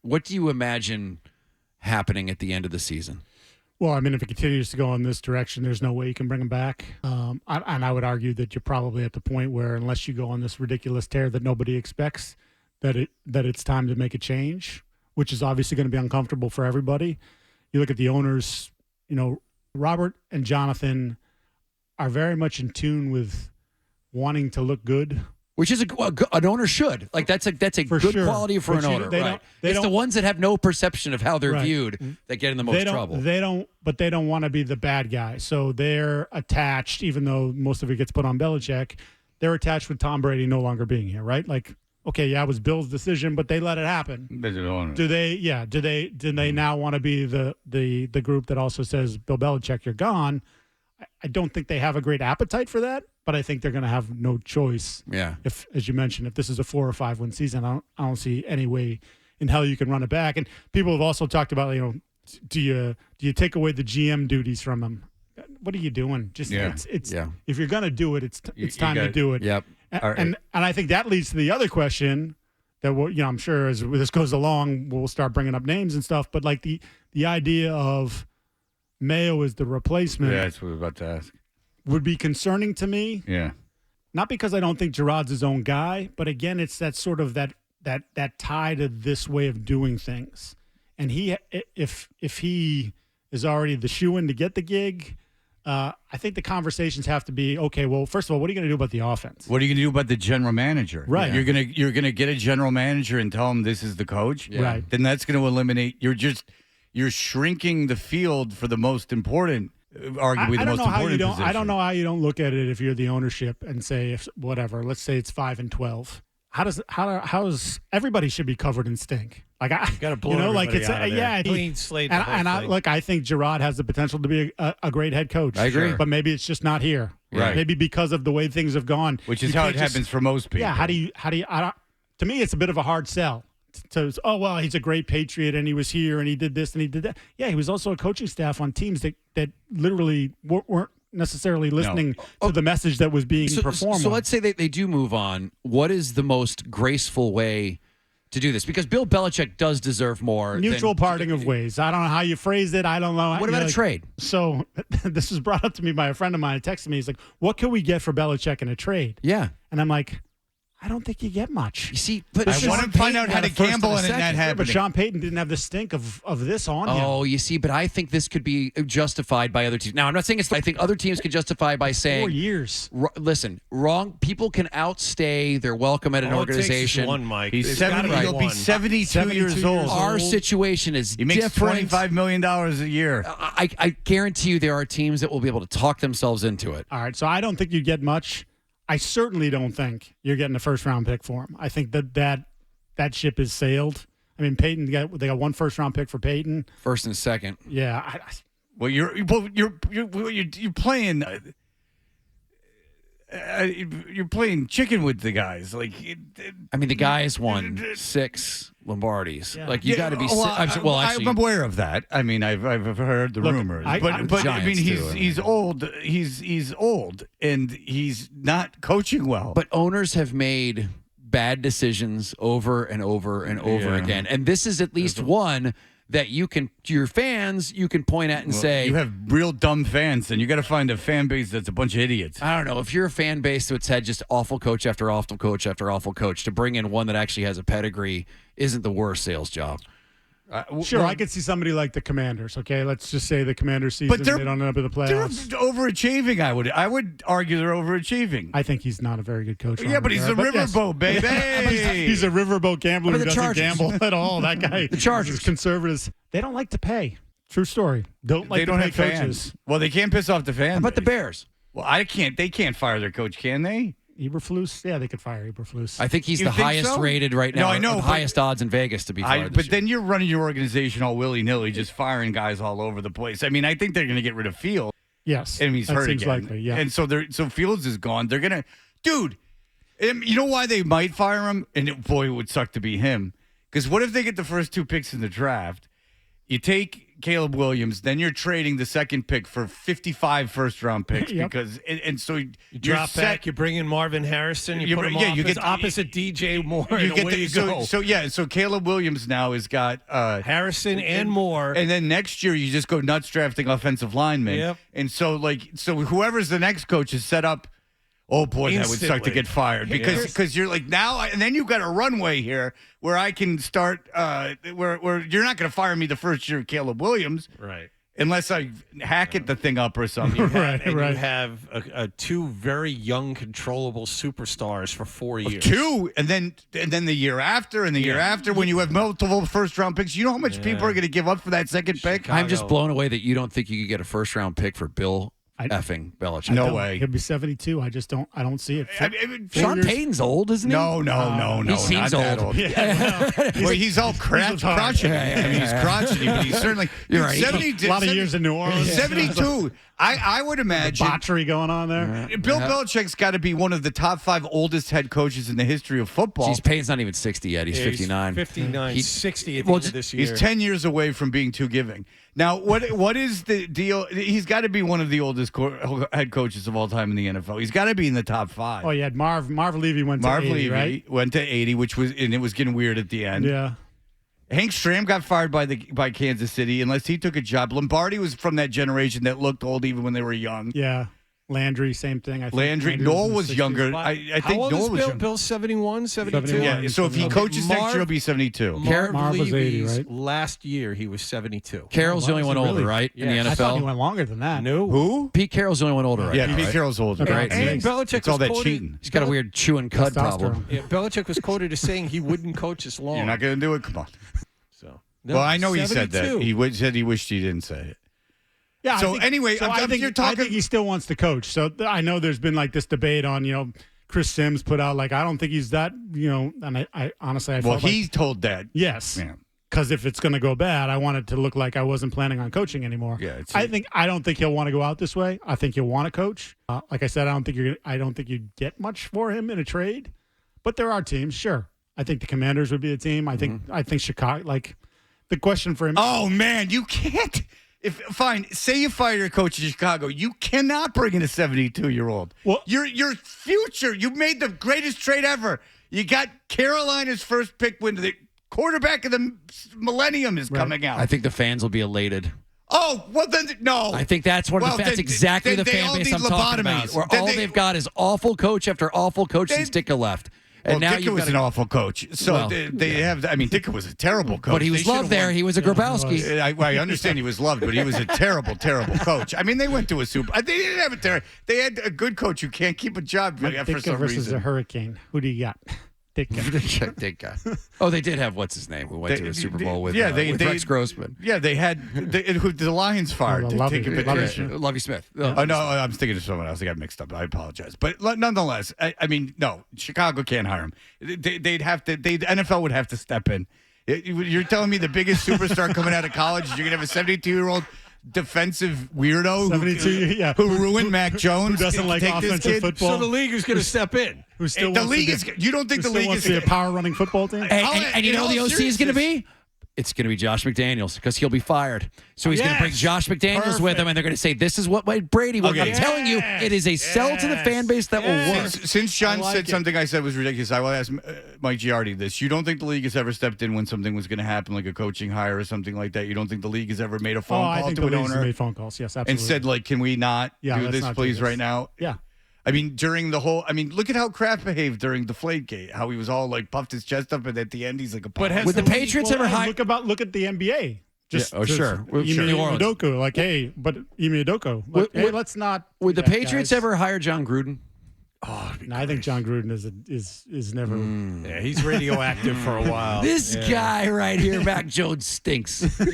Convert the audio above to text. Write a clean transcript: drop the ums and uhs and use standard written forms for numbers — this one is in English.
What do you imagine happening at the end of the season? Well, I mean, if it continues to go in this direction, there's no way you can bring him back. And I would argue that you're probably at the point where, unless you go on this ridiculous tear that nobody expects, that it's time to make a change, which is obviously going to be uncomfortable for everybody. You look at the owners, Robert and Jonathan are very much in tune with wanting to look good. Which is an owner should. Like that's a For good sure. quality for But an owner. Right. It's the don't- ones that have no perception of how they're Right. viewed that get in the most trouble. They don't want to be the bad guy. So they're attached, even though most of it gets put on Belichick, they're attached with Tom Brady no longer being here, right? Like, okay, yeah, it was Bill's decision, but they let it happen. Do they now want to be the group that also says, Bill Belichick, you're gone? I don't think they have a great appetite for that, but I think they're going to have no choice. Yeah. If, as you mentioned, if this is a 4 or 5 win season, I don't see any way in hell you can run it back. And people have also talked about, do you take away the GM duties from him? What are you doing? Just it's if you're going to do it, it's time to do it. Yep. And I think that leads to the other question that I'm sure as this goes along, we'll start bringing up names and stuff. But like the idea of Mayo as the replacement, that's what we were about to ask, would be concerning to me. Yeah. Not because I don't think Giardi's his own guy, but again, it's that sort of that tie to this way of doing things. And if he is already the shoo-in to get the gig, I think the conversations have to be, okay, well, first of all, what are you going to do about the offense? What are you going to do about the general manager? Right. You're gonna get a general manager and tell him this is the coach? Yeah. Right. Then that's going to eliminate, you're shrinking the field for the most important, arguably the most important position. I don't know how you don't look at it if you're the ownership and say, if whatever, let's say it's 5-12. How's everybody should be covered in stink? Like got to blow everybody out of there. Clean slate. I think Giardi has the potential to be a great head coach. I agree. But maybe it's just not here. Right. Maybe because of the way things have gone. Which is how it happens for most people. Yeah. How do you? To me, it's a bit of a hard sell. He's a great Patriot and he was here and he did this and he did that. Yeah, he was also a coaching staff on teams that literally weren't necessarily listening to the message that was being performed. So let's say they do move on. What is the most graceful way to do this? Because Bill Belichick does deserve more. Mutual parting of ways. I don't know how you phrased it. I don't know. What about a trade? So this was brought up to me by a friend of mine. He texted me. He's like, what can we get for Belichick in a trade? Yeah. And I'm like, I don't think you get much. You see, but I want to find out how to gamble and it not happen. But Sean Payton didn't have the stink of this on him. Oh, you see, but I think this could be justified by other teams. Now, I'm not saying I think other teams could justify by saying 4 years. Listen, wrong. People can outstay their welcome at an organization. One, Mike. He's 70. He'll be 72 years old. Our situation is He makes different. $25 million a year. I guarantee you there are teams that will be able to talk themselves into it. All right, so I don't think you get much. I certainly don't think you're getting a first-round pick for him. I think that ship has sailed. I mean, they got one first-round pick for Peyton. First and second. Yeah. Well, you're playing. You're playing chicken with the guys. Like, I mean, the guys won 6 Lombardis. Yeah. Like, you got to be. Actually, I'm aware of that. I mean, I've heard the rumors, but I mean, he's old. He's old, and he's not coaching well. But owners have made bad decisions over and over and over again, and this is at least one that you can, to your fans, you can point at and say, you have real dumb fans, and you got to find a fan base that's a bunch of idiots. I don't know, if you're a fan base that's had just awful coach after awful coach after awful coach, to bring in one that actually has a pedigree isn't the worst sales job. Sure, I could see somebody like the Commanders. Okay, let's just say the Commanders season, they don't end up in the playoffs. They're overachieving. I would argue they're overachieving. I think he's not a very good coach. Yeah, but he's a riverboat, baby. He's a riverboat gambler who doesn't Chargers? gamble at all. That guy. The Chargers, conservatives, they don't like to pay. True story. They don't have pay fans. coaches. Well, they can't piss off the fans. How about the Bears? Well, they can't fire their coach, can they? Eberflus? Yeah, they could fire Eberflus. I think he's You the think highest so? rated right now. No, I know, the highest odds in Vegas to be fired. But then you're running your organization all willy-nilly, just firing guys all over the place. I mean, I think they're going to get rid of Fields. Yes. And he's that hurt seems again. likely, yeah. And so Fields is gone. They're going to – dude, you know why they might fire him? And boy, it would suck to be him. Because what if they get the first 2 picks in the draft? You take Caleb Williams, then you're trading the second pick for 55 first-round picks because and so you drop back. You bring in Marvin Harrison. You put him opposite DJ Moore. So Caleb Williams now has got Harrison and Moore, and then next year you just go nuts drafting offensive linemen. Yep. And so whoever's the next coach is set up. Oh boy, that would suck to get fired because you're like now, and then you've got a runway here where I can start. Where you're not going to fire me the first year of Caleb Williams, right? Unless I hack the thing up or something. You have two very young, controllable superstars for 4 years. Two, and then the year after, and the year after, when you have multiple first-round picks, you know how much people are going to give up for that second pick? Chicago. I'm just blown away that you don't think you could get a first-round pick for Bill effing Belichick. No way. He'll be 72. I don't see it. Sean Payton's old, isn't he? No. He seems old. He's all crotchety. I mean, he's crotchety, but he's certainly. You're right. 72, a lot of years in New Orleans. 72. I would imagine. Debauchery going on there. Bill Belichick's got to be one of the top 5 oldest head coaches in the history of football. Payton's not even 60 yet. He's 59. 59. He's 60 at the end of this year. He's 10 years away from being too giving. Now, what is the deal? He's got to be one of the oldest head coaches of all time in the NFL. He's got to be in the top 5. Oh, yeah. Marv Levy went to 80, right? Went to 80, and it was getting weird at the end. Yeah. Hank Stram got fired by Kansas City unless he took a job. Lombardi was from that generation that looked old even when they were young. Yeah. Landry, same thing. I think Landry Noel was younger. I think Noel was younger. Bill's 71, 72? Yeah, so if he coaches next year, he'll be 72. Marv was 80, right? Last year, he was 72. Carroll's the only one older, right, in the NFL? I thought he went longer than that. No. Who? Pete Carroll's the only one older, right? Yeah, Pete Carroll's older. Right. And Belichick it's all that cheating. He's got a weird chewing cud problem. Yeah, Belichick was quoted as saying he wouldn't coach as long. You're not going to do it? Come on. So, well, I know 72. He said that. He said he wished he didn't say it. Yeah. So anyway, I think he still wants to coach. So I know there's been like this debate on, Chris Sims put out I don't think he's that, and I honestly felt he told that. Yes. Because if it's going to go bad, I want it to look like I wasn't planning on coaching anymore. Yeah. I don't think he'll want to go out this way. I think he'll want to coach. Like I said, I don't think you'd get much for him in a trade. But there are teams, sure. I think the Commanders would be a team. I think Chicago. The question for him. Oh man, you can't. Say you fire your coach in Chicago, you cannot bring in a 72-year-old. Well, your future. You made the greatest trade ever. You got Carolina's first pick when the quarterback of the millennium is coming out. I think the fans will be elated. Oh, well then, no. I think that's that's exactly the fan base I'm talking about. Where they've got is awful coach after awful coach since Ditka left. And now Ditka was an awful coach. So Ditka was a terrible coach. But he was loved there. He was a Grabowski. I understand he was loved, but he was a terrible, terrible coach. I mean, they went to a Super. They didn't have it there. They had a good coach who can't keep a job for Ditka some versus reason. a hurricane. Who do you got? Ditka. Oh, they did have what's his name who went to a Super Bowl with Rex Grossman. Yeah, they had the Lions fired to take a petition. Lovie Smith. Oh no, I'm thinking of someone else. I got mixed up. I apologize, but nonetheless, no, Chicago can't hire him. They'd have to. The NFL would have to step in. You're telling me the biggest superstar coming out of college, you're gonna have a 72-year-old defensive weirdo who ruined Mac Jones, who doesn't like offensive football. So the league is going to step in. Who still the league is? You don't think the league is a power running football team? And you know who the OC is going to be? It's going to be Josh McDaniels because he'll be fired. So he's going to bring Josh McDaniels with him, and they're going to say, this is what Brady will. I'm telling you, it is a sell to the fan base that will work. Since Sean said something I said was ridiculous, I will ask Mike Giardi this. You don't think the league has ever stepped in when something was going to happen, like a coaching hire or something like that? You don't think the league has ever made a phone call to an owner? I think the league's made phone calls, yes, absolutely. And said, can we not do this, please, right now? Yeah. I mean, look at how Kraft behaved during Deflategate. How he was all puffed his chest up, and at the end he's like a. But with the Patriots ever hired? Look at the NBA. Sure. Ime Udoka, Ime Udoka. Hey, let's not. Would the Patriots ever hire John Gruden? Oh, I think John Gruden is never. Yeah, he's radioactive for a while. This guy right here, Mac Jones, stinks.